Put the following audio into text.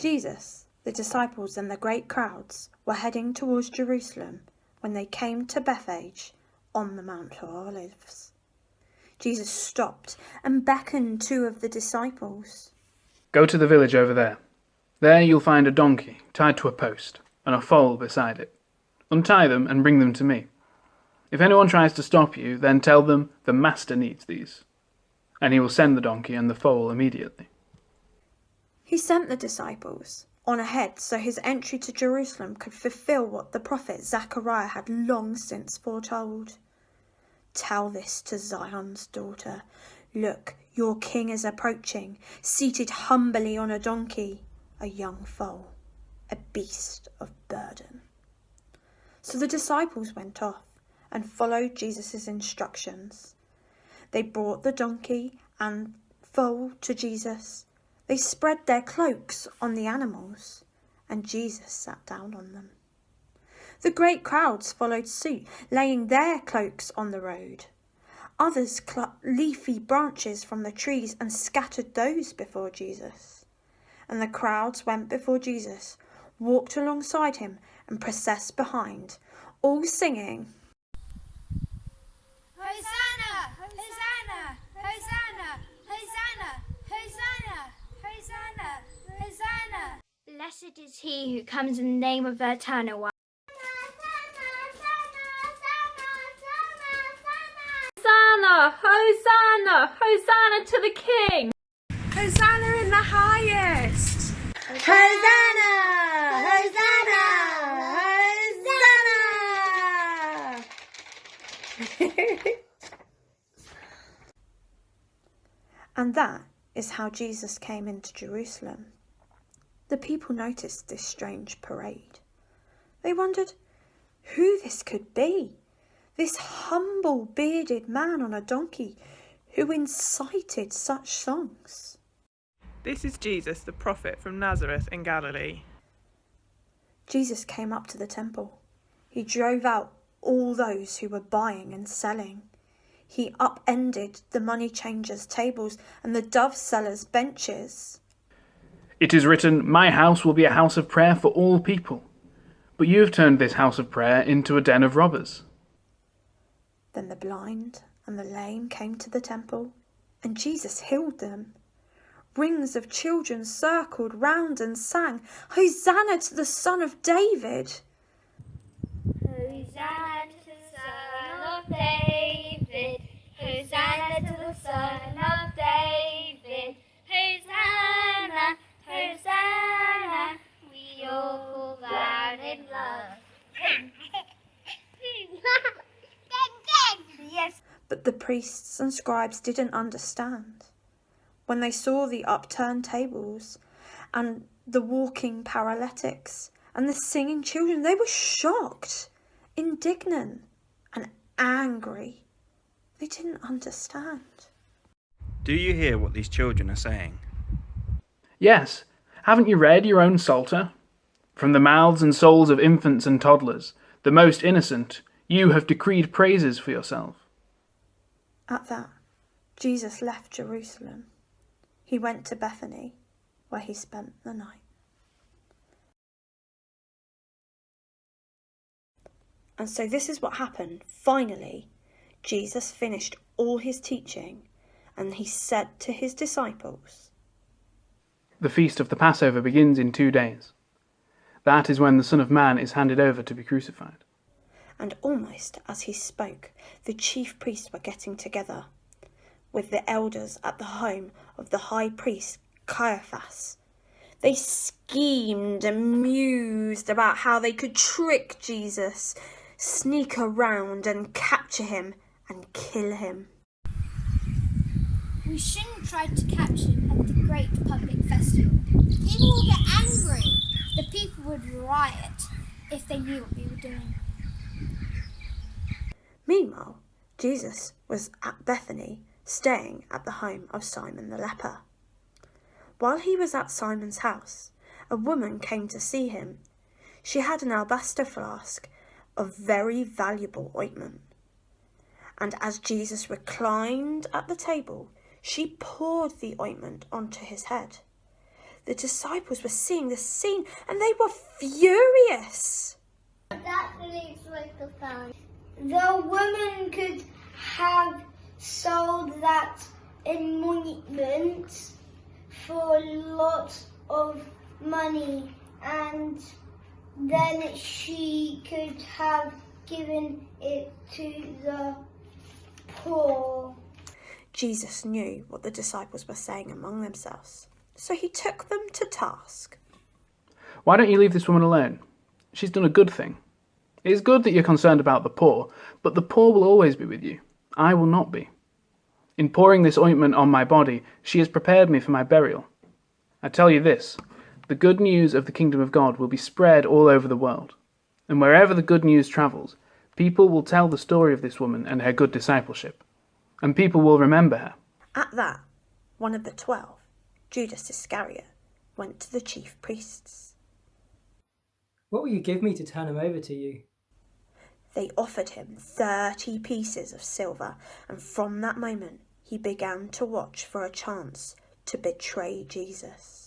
Jesus, the disciples and the great crowds were heading towards Jerusalem when they came to Bethphage on the Mount of Olives. Jesus stopped and beckoned two of the disciples. Go to the village over there. There you'll find a donkey tied to a post and a foal beside it. Untie them and bring them to me. If anyone tries to stop you, then tell them the Master needs these, and he will send the donkey and the foal immediately. He sent the disciples on ahead so his entry to Jerusalem could fulfill what the prophet Zechariah had long since foretold. Tell this to Zion's daughter. Look, your king is approaching, seated humbly on a donkey, a young foal, a beast of burden. So the disciples went off and followed Jesus' instructions. They brought the donkey and foal to Jesus. They spread their cloaks on the animals, and Jesus sat down on them. The great crowds followed suit, laying their cloaks on the road. Others plucked leafy branches from the trees and scattered those before Jesus. And the crowds went before Jesus, walked alongside him, and processed behind, all singing, Hosanna! Hosanna! Hosanna! Hosanna! Hosanna! Hosanna! Hosanna! Blessed is he who comes in the name of the Eternal One. Hosanna! Hosanna! Hosanna to the King! Hosanna in the highest! Hosanna! Hosanna! Hosanna! And that is how Jesus came into Jerusalem. The people noticed this strange parade. They wondered who this could be, this humble bearded man on a donkey who incited such songs. This is Jesus, the prophet from Nazareth in Galilee. Jesus came up to the temple. He drove out all those who were buying and selling. He upended the money changers' tables and the dove sellers' benches. It is written, my house will be a house of prayer for all people, but you have turned this house of prayer into a den of robbers. Then the blind and the lame came to the temple, and Jesus healed them. Rings of children circled round and sang, Hosanna to the Son of David! Hosanna to the Son of David! Hosanna to the Son of David! Hosanna! Hosanna! We all call out in love. Yes. But the priests and scribes didn't understand. When they saw the upturned tables and the walking paralytics and the singing children, they were shocked, indignant and angry. They didn't understand. Do you hear what these children are saying? Yes, haven't you read your own Psalter? From the mouths and souls of infants and toddlers, the most innocent, you have decreed praises for yourself. At that, Jesus left Jerusalem. He went to Bethany, where he spent the night. And so this is what happened. Finally, Jesus finished all his teaching, and he said to his disciples, The feast of the Passover begins in 2 days. That is when the Son of Man is handed over to be crucified. And almost as he spoke, the chief priests were getting together with the elders at the home of the high priest Caiaphas. They schemed and mused about how they could trick Jesus, sneak around and capture him and kill him. We shouldn't try to catch him at the great public festival. People will get angry. The people would riot if they knew what we were doing. Meanwhile, Jesus was at Bethany, staying at the home of Simon the leper. While he was at Simon's house, a woman came to see him. She had an alabaster flask of very valuable ointment. And as Jesus reclined at the table, she poured the ointment onto his head. The disciples were seeing this scene and they were furious. That looks like a fan. The woman could have sold that in monument for lots of money, and then she could have given it to the poor. Jesus knew what the disciples were saying among themselves, so he took them to task. Why don't you leave this woman alone? She's done a good thing. It is good that you're concerned about the poor, but the poor will always be with you. I will not be. In pouring this ointment on my body, she has prepared me for my burial. I tell you this, the good news of the kingdom of God will be spread all over the world. And wherever the good news travels, people will tell the story of this woman and her good discipleship. And people will remember her. At that, one of the 12, Judas Iscariot, went to the chief priests. What will you give me to turn him over to you? They offered him 30 pieces of silver, and from that moment he began to watch for a chance to betray Jesus.